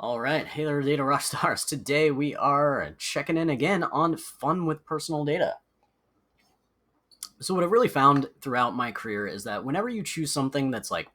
All right, hey there, data rock stars. Today we are checking in again on fun with personal data. So what I've really found throughout my career is that whenever you choose something that's like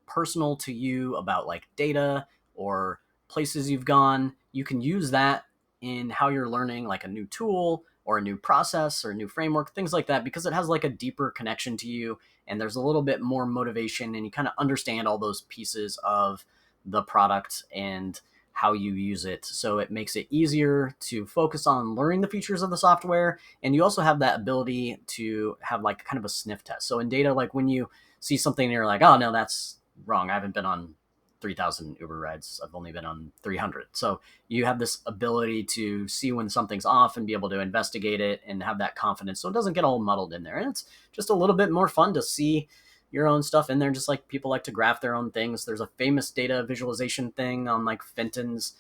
personal to you about like data or places you've gone, you can use that in how you're learning like a new tool or a new process or a new framework, things like that, because it has like a deeper connection to you and there's a little bit more motivation and you kind of understand all those pieces of the product and how you use it. So it makes it easier to focus on learning the features of the software. And you also have that ability to have like kind of a sniff test. So in data, like when you see something and you're like, oh no, that's wrong. I haven't been on 3,000 Uber rides. I've only been on 300. So you have this ability to see when something's off and be able to investigate it and have that confidence so it doesn't get all muddled in there. And it's just a little bit more fun to see your own stuff in there, just like people like to graph their own things. There's a famous data visualization thing on like Fenton's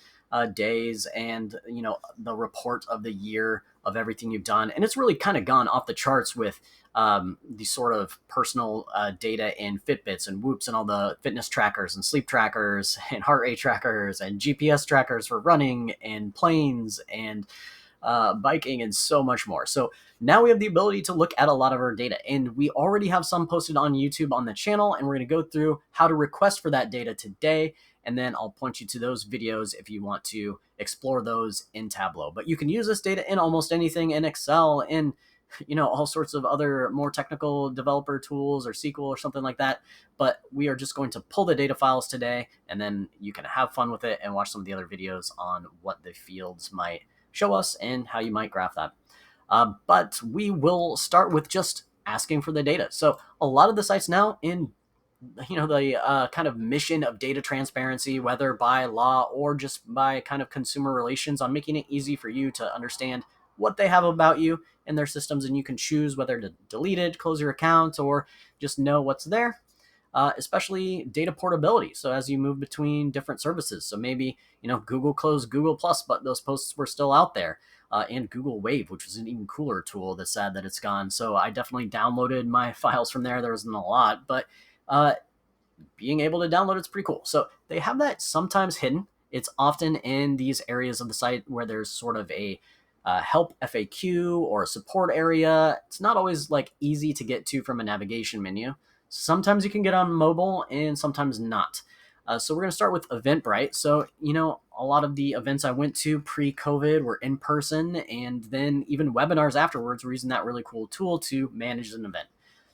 days and the report of the year of everything you've done, and it's really kind of gone off the charts with the sort of personal data in Fitbits and Whoops and all the fitness trackers and sleep trackers and heart rate trackers and GPS trackers for running and planes and biking and so much more. So now we have the ability to look at a lot of our data, and we already have some posted on YouTube on the channel, and we're going to go through how to request for that data today, and then I'll point you to those videos if you want to explore those in Tableau. But you can use this data in almost anything, in Excel, in all sorts of other more technical developer tools or SQL or something like that. But we are just going to pull the data files today, and then you can have fun with it and watch some of the other videos on what the fields might show us and how you might graph that. But we will start with just asking for the data. So a lot of the sites now in the kind of mission of data transparency, whether by law or just by kind of consumer relations, on making it easy for you to understand what they have about you in their systems, and you can choose whether to delete it, close your account, or just know what's there. Especially data portability. So as you move between different services, so maybe Google closed Google Plus, but those posts were still out there, and Google Wave, which is an even cooler tool. That's sad that it's gone. So I definitely downloaded my files from there. There wasn't a lot, but being able to download it's pretty cool. So they have that sometimes hidden. It's often in these areas of the site where there's sort of a help FAQ or a support area. It's not always like easy to get to from a navigation menu. Sometimes you can get on mobile and sometimes not. So we're going to start with Eventbrite. So, a lot of the events I went to pre-COVID were in person, and then even webinars afterwards were using that really cool tool to manage an event.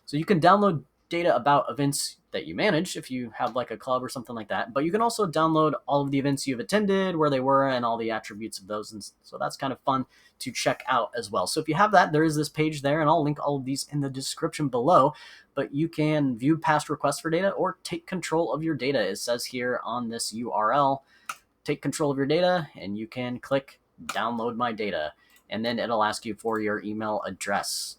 So you can download data about events that you manage if you have like a club or something like that. But you can also download all of the events you've attended, where they were, and all the attributes of those. And so that's kind of fun to check out as well. So if you have that, there is this page there, and I'll link all of these in the description below. But you can view past requests for data or take control of your data. It says here on this URL, take control of your data, and you can click download my data. And then it'll ask you for your email address.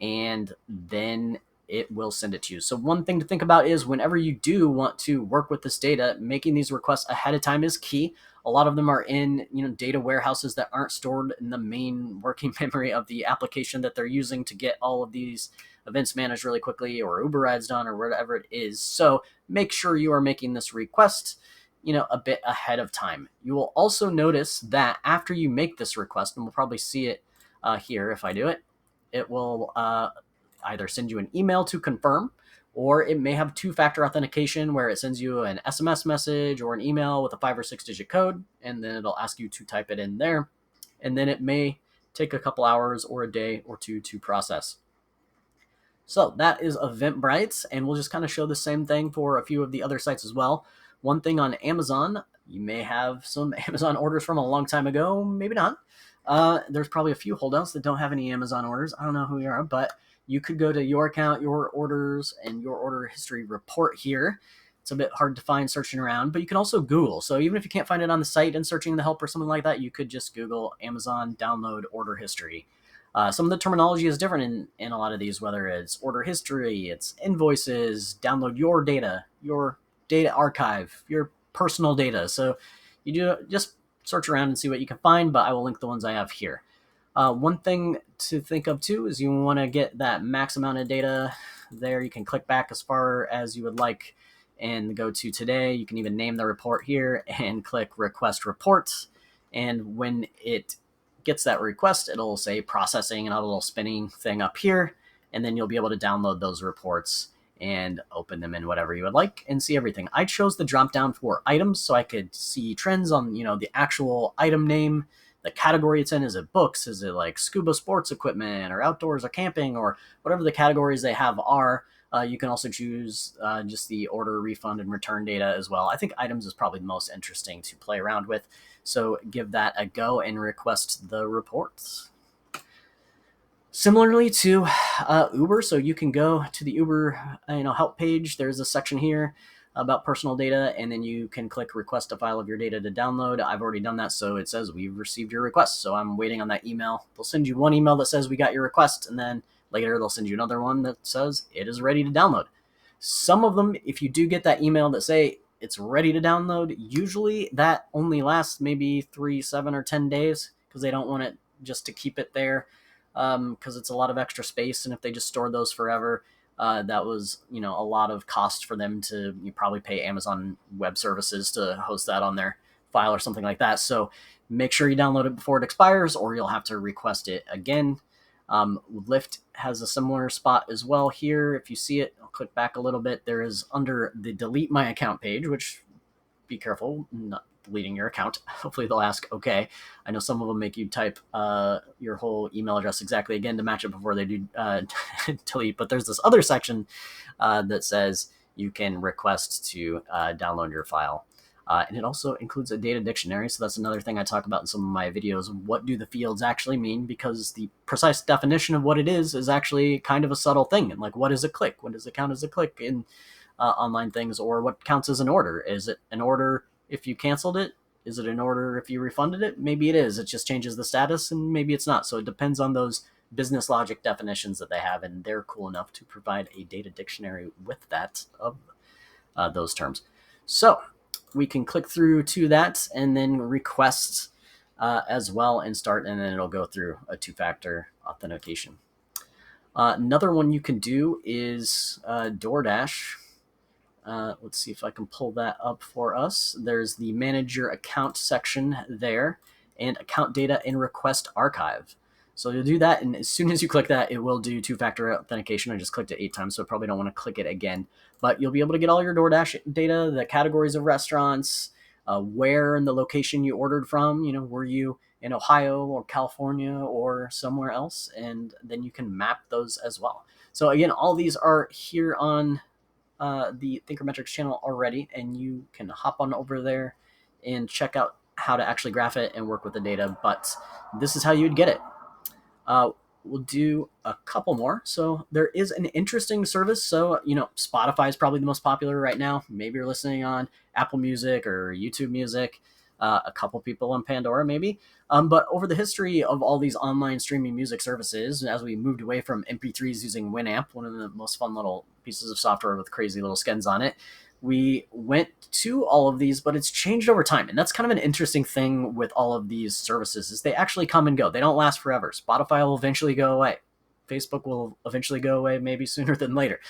And then it will send it to you. So one thing to think about is whenever you do want to work with this data, making these requests ahead of time is key. A lot of them are in data warehouses that aren't stored in the main working memory of the application that they're using to get all of these events managed really quickly, or Uber rides done, or whatever it is. So make sure you are making this request a bit ahead of time. You will also notice that after you make this request, and we'll probably see it here if I do it, it will either send you an email to confirm, or it may have two-factor authentication where it sends you an SMS message or an email with a 5 or 6-digit code, and then it'll ask you to type it in there. And then it may take a couple hours or a day or two to process. So that is Eventbrite, and we'll just kind of show the same thing for a few of the other sites as well. One thing on Amazon, you may have some Amazon orders from a long time ago, maybe not. There's probably a few holdouts that don't have any Amazon orders. I don't know who you are, but you could go to your account, your orders, and your order history report here. It's a bit hard to find searching around, but you can also Google. So even if you can't find it on the site and searching the help or something like that, you could just Google Amazon download order history. Some of the terminology is different in a lot of these, whether it's order history, it's invoices, download your data archive, your personal data. So you do just search around and see what you can find, but I will link the ones I have here. One thing to think of too is you want to get that max amount of data there. You can click back as far as you would like and go to today. You can even name the report here and click request reports. And when it gets that request, it'll say processing and a little spinning thing up here. And then you'll be able to download those reports and open them in whatever you would like and see everything. I chose the drop down for items so I could see trends on, the actual item name, the category it's in. Is it books? Is it like scuba sports equipment or outdoors or camping or whatever the categories they have are? You can also choose just the order, refund, and return data as well. I think items is probably the most interesting to play around with. So give that a go and request the reports. Similarly to Uber, so you can go to the Uber help page. There's a section here about personal data, and then you can click request a file of your data to download. I've already done that, so it says we've received your request. So I'm waiting on that email. They'll send you one email that says we got your request, and then later they'll send you another one that says it is ready to download. Some of them, if you do get that email that say it's ready to download, usually that only lasts maybe 3, 7, or 10 days because they don't want it just to keep it there because it's a lot of extra space. And if they just store those forever, that was a lot of cost for them to probably pay Amazon Web Services to host that on their file or something like that. So make sure you download it before it expires or you'll have to request it again. Lyft has a similar spot as well here. If you see it, I'll click back a little bit. There is under the delete my account page, which be careful not deleting your account. Hopefully they'll ask okay. I know some of them make you type your whole email address exactly again to match it before they do delete, but there's this other section that says you can request to download your file. And it also includes a data dictionary. So that's another thing I talk about in some of my videos. What do the fields actually mean? Because the precise definition of what it is actually kind of a subtle thing. And like, what is a click? What does it count as a click in online things? Or what counts as an order? Is it an order if you canceled it? Is it an order if you refunded it? Maybe it is. It just changes the status, and maybe it's not. So it depends on those business logic definitions that they have. And they're cool enough to provide a data dictionary with that of those terms. So we can click through to that and then request as well and start, and then it'll go through a 2-factor authentication. Another one you can do is Doordash. Let's see if I can pull that up for us. There's the manage your account section there and account data and request archive. So you'll do that, and as soon as you click that, it will do 2-factor authentication. I just clicked it 8 times, so I probably don't want to click it again. But you'll be able to get all your DoorDash data, the categories of restaurants, where and the location you ordered from. Were you in Ohio or California or somewhere else? And then you can map those as well. So again, all these are here on the Thinkermetrics channel already, and you can hop on over there and check out how to actually graph it and work with the data. But this is how you'd get it. We'll do a couple more. So there is an interesting service. So, Spotify is probably the most popular right now. Maybe you're listening on Apple Music or YouTube Music, a couple people on Pandora maybe. But over the history of all these online streaming music services, as we moved away from MP3s using Winamp, one of the most fun little pieces of software with crazy little skins on it, we went to all of these, but it's changed over time. And that's kind of an interesting thing with all of these services is they actually come and go. They don't last forever. Spotify will eventually go away. Facebook will eventually go away, maybe sooner than later.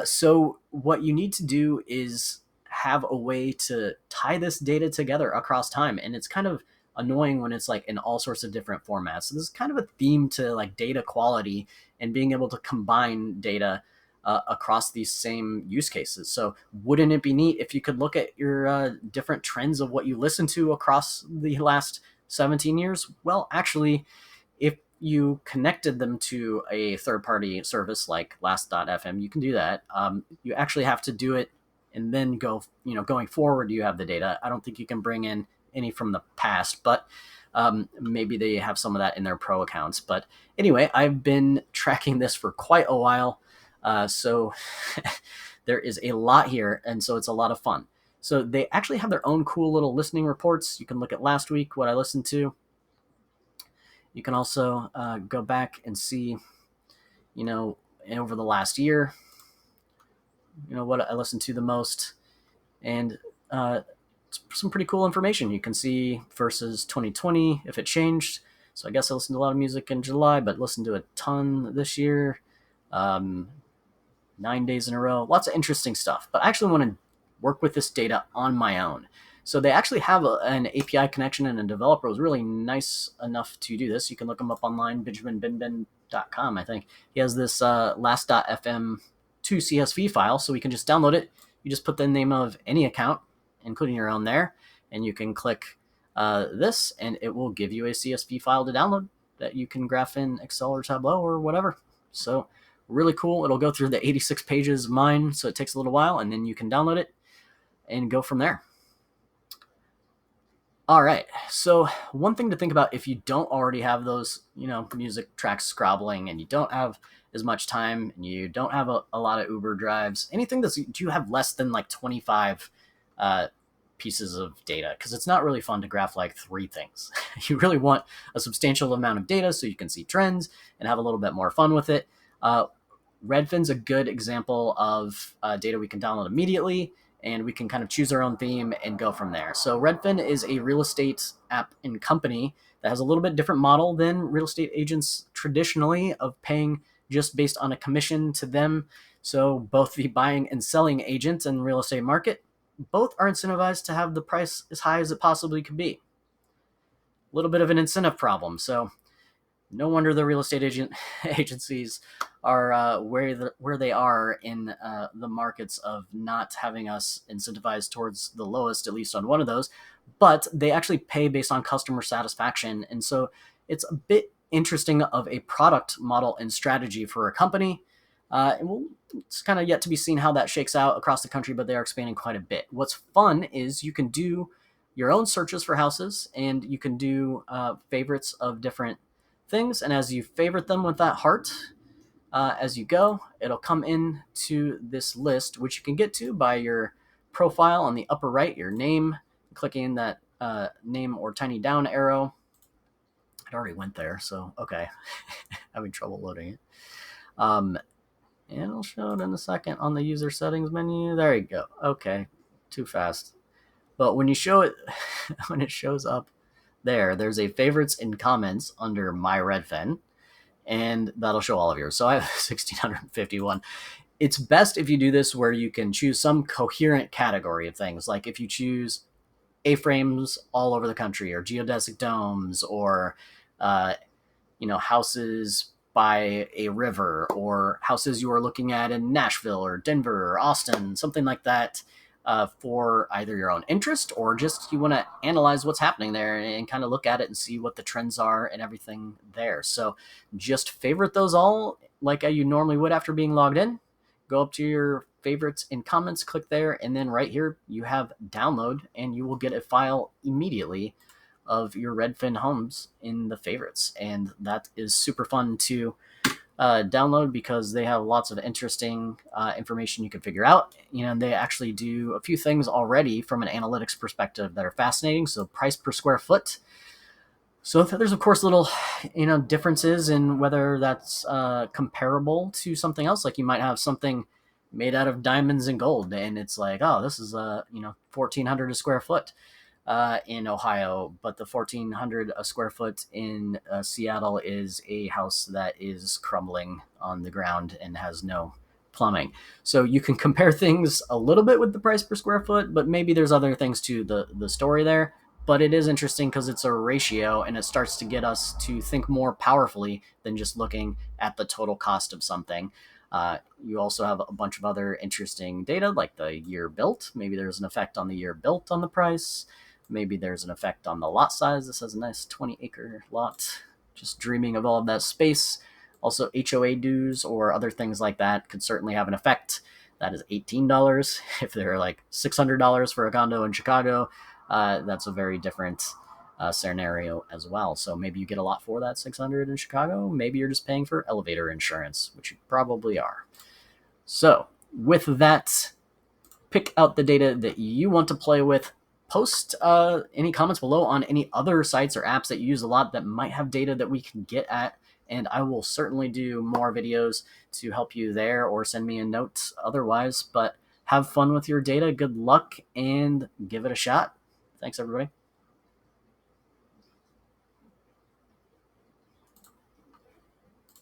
So what you need to do is have a way to tie this data together across time. And it's kind of annoying when it's like in all sorts of different formats. So this is kind of a theme to like data quality and being able to combine data across these same use cases. So wouldn't it be neat if you could look at your different trends of what you listen to across the last 17 years? Well, actually, if you connected them to a third-party service like last.fm, you can do that. You actually have to do it and then going forward, you have the data. I don't think you can bring in any from the past, but maybe they have some of that in their pro accounts. But anyway, I've been tracking this for quite a while. So there is a lot here, and so it's a lot of fun. So they actually have their own cool little listening reports. You can look at last week, what I listened to. You can also go back and see, over the last year, what I listened to the most. And some pretty cool information. You can see versus 2020, if it changed. So I guess I listened to a lot of music in July, but listened to a ton this year. 9 days in a row. Lots of interesting stuff. But I actually want to work with this data on my own. So they actually have an API connection, and a developer was really nice enough to do this. You can look him up online, BenjaminBenBen.com, I think. He has this last.fm 2 CSV file, so we can just download it. You just put the name of any account, including your own there, and you can click this, and it will give you a CSV file to download that you can graph in Excel or Tableau or whatever. So really cool. It'll go through the 86 pages of mine, so it takes a little while, and then you can download it and go from there. All right. So one thing to think about if you don't already have those, music tracks scrobbling, and you don't have as much time, and you don't have a lot of Uber drives, anything that you have less than like 25 pieces of data, because it's not really fun to graph like 3 things. You really want a substantial amount of data so you can see trends and have a little bit more fun with it. Redfin's a good example of data we can download immediately, and we can kind of choose our own theme and go from there. So Redfin is a real estate app and company that has a little bit different model than real estate agents traditionally, of paying just based on a commission to them. So both the buying and selling agents and real estate market, both are incentivized to have the price as high as it possibly could be. A little bit of an incentive problem. So no wonder the real estate agencies are where they are in the markets of not having us incentivized towards the lowest, at least on one of those. But they actually pay based on customer satisfaction. And so it's a bit interesting of a product model and strategy for a company. It's kind of yet to be seen how that shakes out across the country, but they are expanding quite a bit. What's fun is you can do your own searches for houses, and you can do favorites of different things. And as you favorite them with that heart, as you go, it'll come in to this list, which you can get to by your profile on the upper right, your name, clicking that name or tiny down arrow. It already went there, so okay. Having trouble loading it. And I'll show it in a second on the user settings menu. There you go. Okay, too fast. But when you show it, when it shows up there's a favorites and comments under my Redfin, and that'll show all of yours. So I have 1,651. It's best if you do this where you can choose some coherent category of things. Like if you choose A-frames all over the country, or geodesic domes, or, houses by a river, or houses you are looking at in Nashville or Denver or Austin, something like that, for either your own interest, or just you want to analyze what's happening there and kind of look at it and see what the trends are and everything there. So just favorite those all like you normally would after being logged in. Go up to your favorites and comments, click there, and then right here you have download, and you will get a file immediately of your Redfin homes in the favorites. And that is super fun to download, because they have lots of interesting information you can figure out. They actually do a few things already from an analytics perspective that are fascinating. So price per square foot. So there's of course little, differences in whether that's comparable to something else. Like you might have something made out of diamonds and gold, and it's like, oh, this is $1,400 a square foot in Ohio, but the $1,400 a square foot in Seattle is a house that is crumbling on the ground and has no plumbing. So you can compare things a little bit with the price per square foot, but maybe there's other things to the story there. But it is interesting because it's a ratio, and it starts to get us to think more powerfully than just looking at the total cost of something. You also have a bunch of other interesting data, like the year built. Maybe there's an effect on the year built on the price. Maybe there's an effect on the lot size. This has a nice 20-acre lot. Just dreaming of all of that space. Also, HOA dues or other things like that could certainly have an effect. That is $18. If they're like $600 for a condo in Chicago, that's a very different scenario as well. So maybe you get a lot for that $600 in Chicago. Maybe you're just paying for elevator insurance, which you probably are. So with that, pick out the data that you want to play with. Post any comments below on any other sites or apps that you use a lot that might have data that we can get at, and I will certainly do more videos to help you there, or send me a note otherwise. But have fun with your data. Good luck, and give it a shot. Thanks, everybody.